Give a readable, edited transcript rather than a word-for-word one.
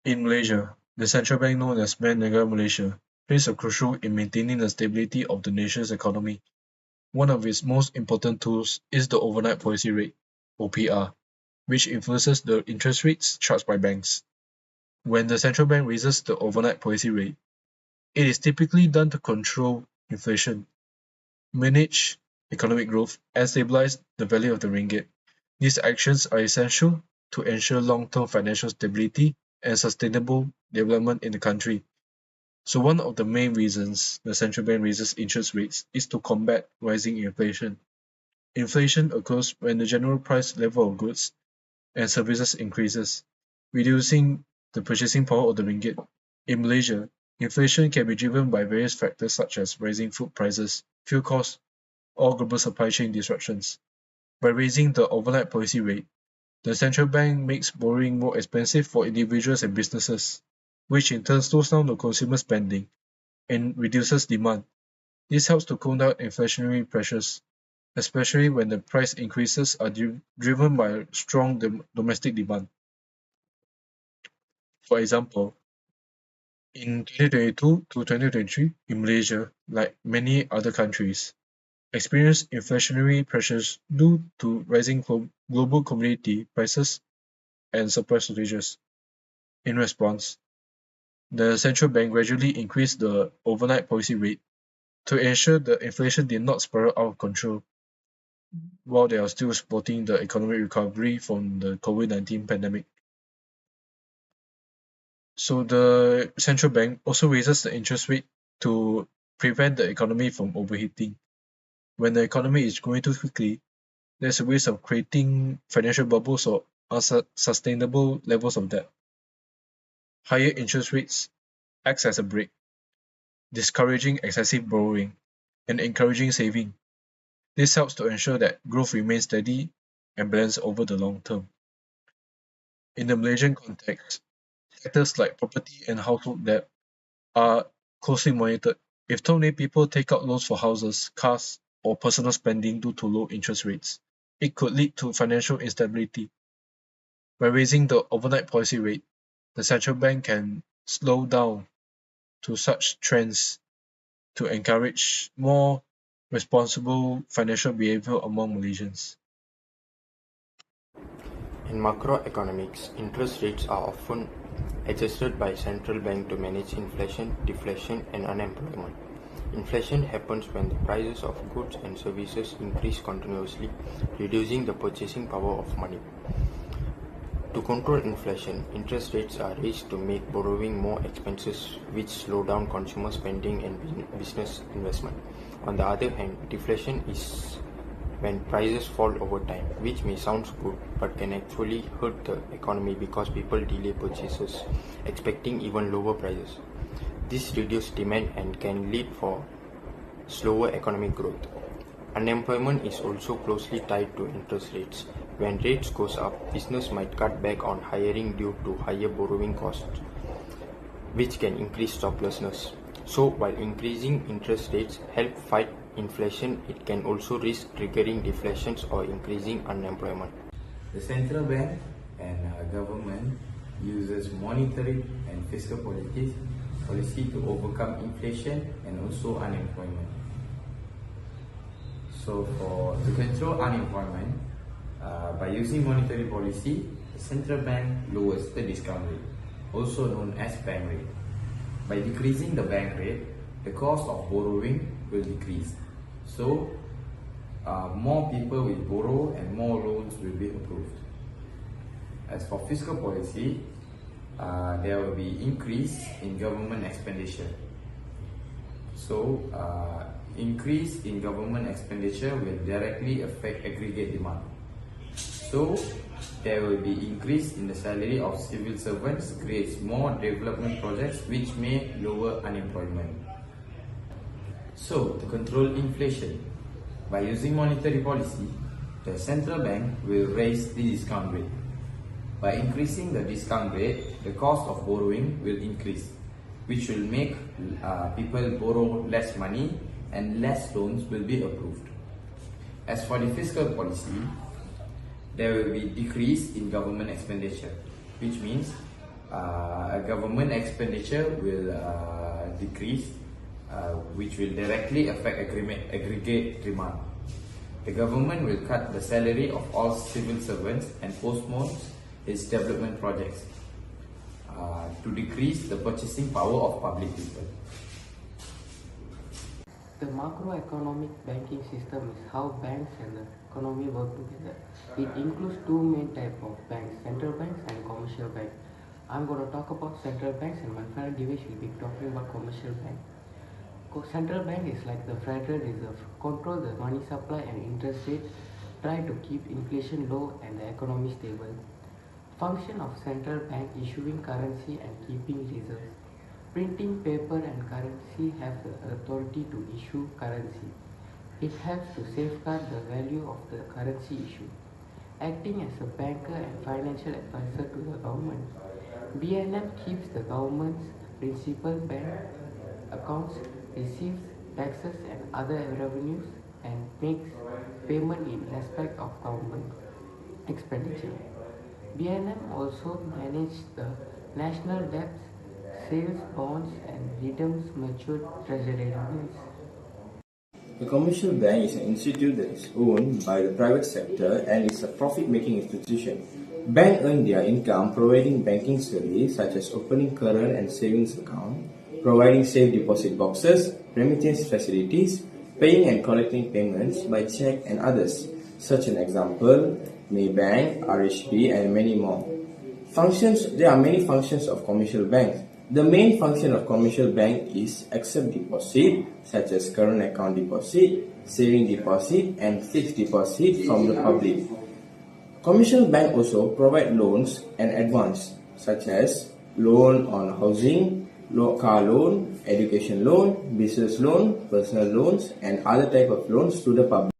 In Malaysia, the central bank known as Bank Negara Malaysia plays a crucial role in maintaining the stability of the nation's economy. One of its most important tools is the overnight policy rate, OPR, which influences the interest rates charged by banks. When the central bank raises the overnight policy rate, it is typically done to control inflation, manage economic growth, and stabilize the value of the ringgit. These actions are essential to ensure long-term financial stability and sustainable development in the country. So one of the main reasons the central bank raises interest rates is to combat rising inflation. Inflation occurs when the general price level of goods and services increases, reducing the purchasing power of the ringgit. In Malaysia, inflation can be driven by various factors such as rising food prices, fuel costs, or global supply chain disruptions. By raising the overnight policy rate, the central bank makes borrowing more expensive for individuals and businesses, which in turn slows down the consumer spending and reduces demand. This helps to cool down inflationary pressures, especially when the price increases are driven by strong domestic demand. For example, in 2022 to 2023, in Malaysia, like many other countries, experienced inflationary pressures due to rising global commodity prices and supply shortages. In response, the central bank gradually increased the overnight policy rate to ensure the inflation did not spiral out of control while they are still supporting the economic recovery from the COVID-19 pandemic. So the central bank also raises the interest rate to prevent the economy from overheating. When the economy is growing too quickly, there's a risk of creating financial bubbles or unsustainable levels of debt. Higher interest rates acts as a brake, discouraging excessive borrowing and encouraging saving. This helps to ensure that growth remains steady and balanced over the long term. In the Malaysian context, factors like property and household debt are closely monitored. If too many people take out loans for houses, cars, or personal spending due to low interest rates, it could lead to financial instability. By raising the overnight policy rate, the central bank can slow down to such trends to encourage more responsible financial behavior among Malaysians. In macroeconomics, interest rates are often adjusted by central bank to manage inflation, deflation, and unemployment. Inflation happens when the prices of goods and services increase continuously, reducing the purchasing power of money. To control inflation, interest rates are raised to make borrowing more expensive, which slow down consumer spending and business investment. On the other hand, deflation is when prices fall over time, which may sound good but can actually hurt the economy because people delay purchases, expecting even lower prices. This reduces demand and can lead for slower economic growth. Unemployment is also closely tied to interest rates. When rates goes up, business might cut back on hiring due to higher borrowing costs, which can increase joblessness. So while increasing interest rates help fight inflation, it can also risk triggering deflations or increasing unemployment. The central bank and government uses monetary and fiscal policy to overcome inflation and also unemployment. So to control unemployment, by using monetary policy, the central bank lowers the discount rate, also known as bank rate. By decreasing the bank rate, the cost of borrowing will decrease. So more people will borrow and more loans will be approved. As for fiscal policy, there will be increase in government expenditure. So increase in government expenditure will directly affect aggregate demand. So there will be increase in the salary of civil servants, creates more development projects which may lower unemployment. So to control inflation, by using monetary policy, the central bank will raise the discount rate. By increasing the discount rate, the cost of borrowing will increase, which will make people borrow less money and less loans will be approved. As for the fiscal policy, there will be decrease in government expenditure, which means Government expenditure will decrease, which will directly affect aggregate demand. The government will cut the salary of all civil servants and postpone its development projects to decrease the purchasing power of public people. The macroeconomic banking system is how banks and the economy work together. It includes two main types of banks, central banks and commercial banks. I'm going to talk about central banks, and my friend Divesh will be talking about commercial banks. Central bank is like the Federal Reserve, control the money supply and interest rates, try to keep inflation low and the economy stable. Function of central bank: issuing currency and keeping reserves. Printing paper and currency have the authority to issue currency. It helps to safeguard the value of the currency issued. Acting as a banker and financial advisor to the government. BNM keeps the government's principal bank accounts, receives taxes and other revenues, and makes payment in respect of government expenditure. BNM also manages the national debts, sales bonds and redeems matured treasury bills. A commercial bank is an institute that is owned by the private sector and is a profit-making institution. Banks earn their income providing banking services such as opening current and savings accounts, providing safe deposit boxes, remittance facilities, paying and collecting payments by check and others. Such an example, Maybank, RHB and many more. There are many functions of commercial banks. The main function of commercial bank is accept deposit such as current account deposit, saving deposit and fixed deposit from the public. Commercial bank also provide loans and advance such as loan on housing, car loan, education loan, business loan, personal loans and other type of loans to the public.